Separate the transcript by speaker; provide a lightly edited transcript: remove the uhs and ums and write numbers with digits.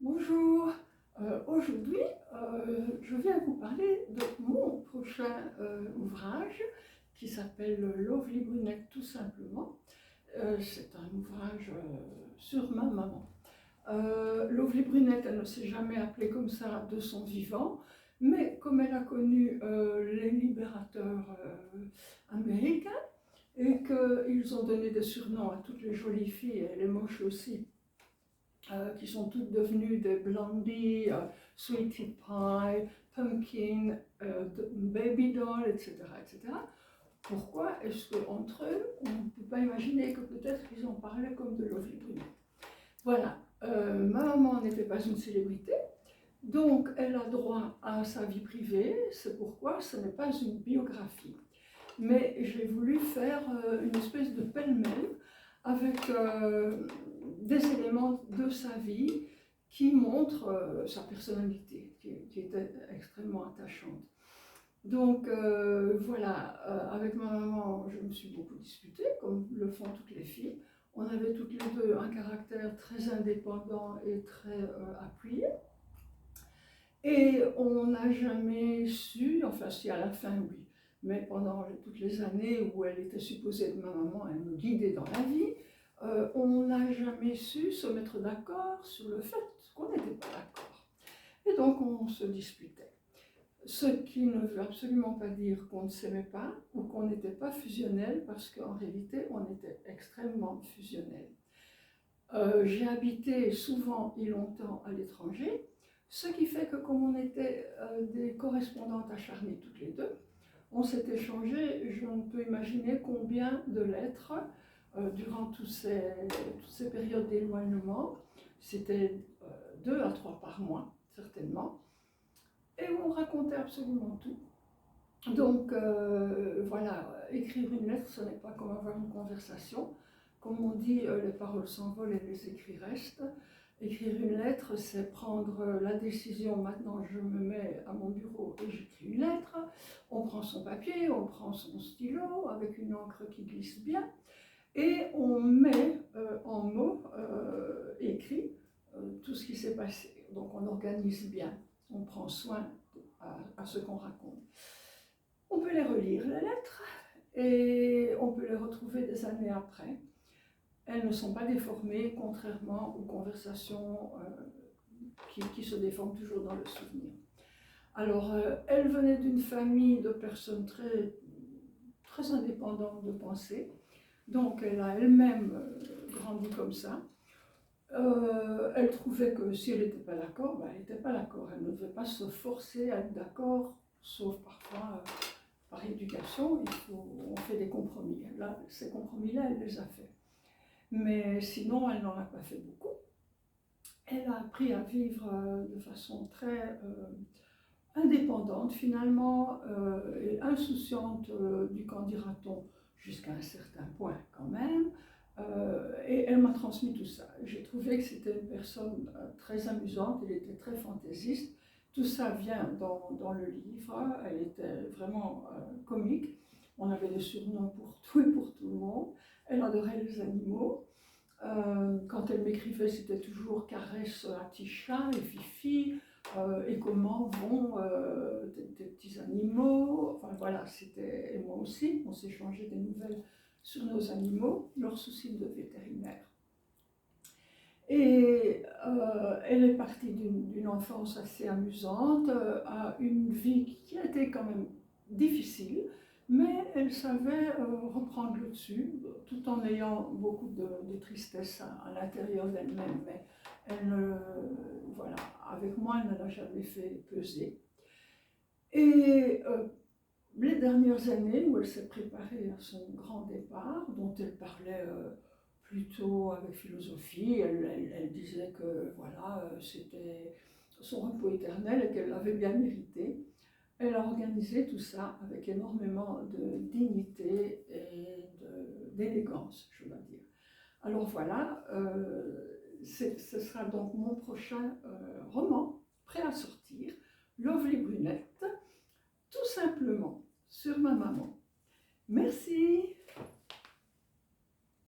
Speaker 1: Bonjour, aujourd'hui je viens vous parler de mon prochain ouvrage qui s'appelle Lovely Brunette tout simplement. C'est un ouvrage sur ma maman. Lovely Brunette, elle ne s'est jamais appelée comme ça de son vivant, mais comme elle a connu les libérateurs américains et qu'ils ont donné des surnoms à toutes les jolies filles et les moches aussi, qui sont toutes devenues des Blondie, Sweetie Pie, Pumpkin, Baby Doll, etc., etc. Pourquoi est-ce qu'entre eux, on ne peut pas imaginer que peut-être ils ont parlé comme de Lovely Brunette? Voilà, ma maman n'était pas une célébrité, donc elle a droit à sa vie privée, c'est pourquoi ce n'est pas une biographie. Mais j'ai voulu faire une espèce de pêle-mêle avec des éléments de sa vie qui montrent sa personnalité, qui était extrêmement attachante. Donc voilà, avec ma maman, je me suis beaucoup disputée, comme le font toutes les filles. On avait toutes les deux un caractère très indépendant et très appuyé. Et on n'a jamais su, enfin si à la fin oui, mais pendant toutes les années où elle était supposée être ma maman, elle me guidait dans la vie, on n'a jamais su se mettre d'accord sur le fait qu'on n'était pas d'accord. Et donc on se disputait. Ce qui ne veut absolument pas dire qu'on ne s'aimait pas ou qu'on n'était pas fusionnel, parce qu'en réalité on était extrêmement fusionnel. J'ai habité souvent et longtemps à l'étranger, ce qui fait que comme on était des correspondantes acharnées toutes les deux, on s'est échangé, je ne peux imaginer combien de lettres durant toutes ces périodes d'éloignement. C'était 2 à 3 par mois, certainement, et on racontait absolument tout. Donc voilà, écrire une lettre, ce n'est pas comme avoir une conversation. Comme on dit, les paroles s'envolent et les écrits restent. Écrire une lettre, c'est prendre la décision, maintenant je me mets à mon bureau et j'écris une lettre. On prend son papier, on prend son stylo avec une encre qui glisse bien et on met en mots écrits tout ce qui s'est passé. Donc on organise bien, on prend soin à ce qu'on raconte. On peut les relire, les lettres, et on peut les retrouver des années après. Elles ne sont pas déformées, contrairement aux conversations qui se déforment toujours dans le souvenir. Alors, elle venait d'une famille de personnes très, très indépendantes de pensée, donc elle a elle-même grandi comme ça. Elle trouvait que si elle n'était pas d'accord, ben, elle n'était pas d'accord. Elle ne devait pas se forcer à être d'accord, sauf parfois par éducation, on fait des compromis. Là, ces compromis-là, elle les a faits. Mais sinon, elle n'en a pas fait beaucoup. Elle a appris à vivre de façon très indépendante finalement, et insouciante du qu'en dira-t-on, jusqu'à un certain point quand même. Et elle m'a transmis tout ça. J'ai trouvé que c'était une personne très amusante, elle était très fantaisiste. Tout ça vient dans le livre, elle était vraiment comique. On avait des surnoms pour tout et pour tout le monde. Elle adorait les animaux. Quand elle m'écrivait, c'était toujours caresse à Tisha et Fifi, et comment vont tes petits animaux. Enfin voilà, c'était, et moi aussi, on s'échangeait des nouvelles sur nos animaux, leurs soucis de vétérinaire. Et elle est partie d'une enfance assez amusante à une vie qui a été quand même difficile, mais elle savait reprendre le dessus, tout en ayant beaucoup de tristesse à l'intérieur d'elle-même. Mais elle, voilà, avec moi, elle ne l'a jamais fait peser. Et les dernières années où elle s'est préparée à son grand départ, dont elle parlait plutôt avec philosophie, elle disait que voilà, c'était son repos éternel et qu'elle l'avait bien mérité. Elle a organisé tout ça avec énormément de dignité et d'élégance, je dois dire. Alors voilà, ce sera donc mon prochain roman, prêt à sortir, Lovely Brunette, tout simplement sur ma maman. Merci.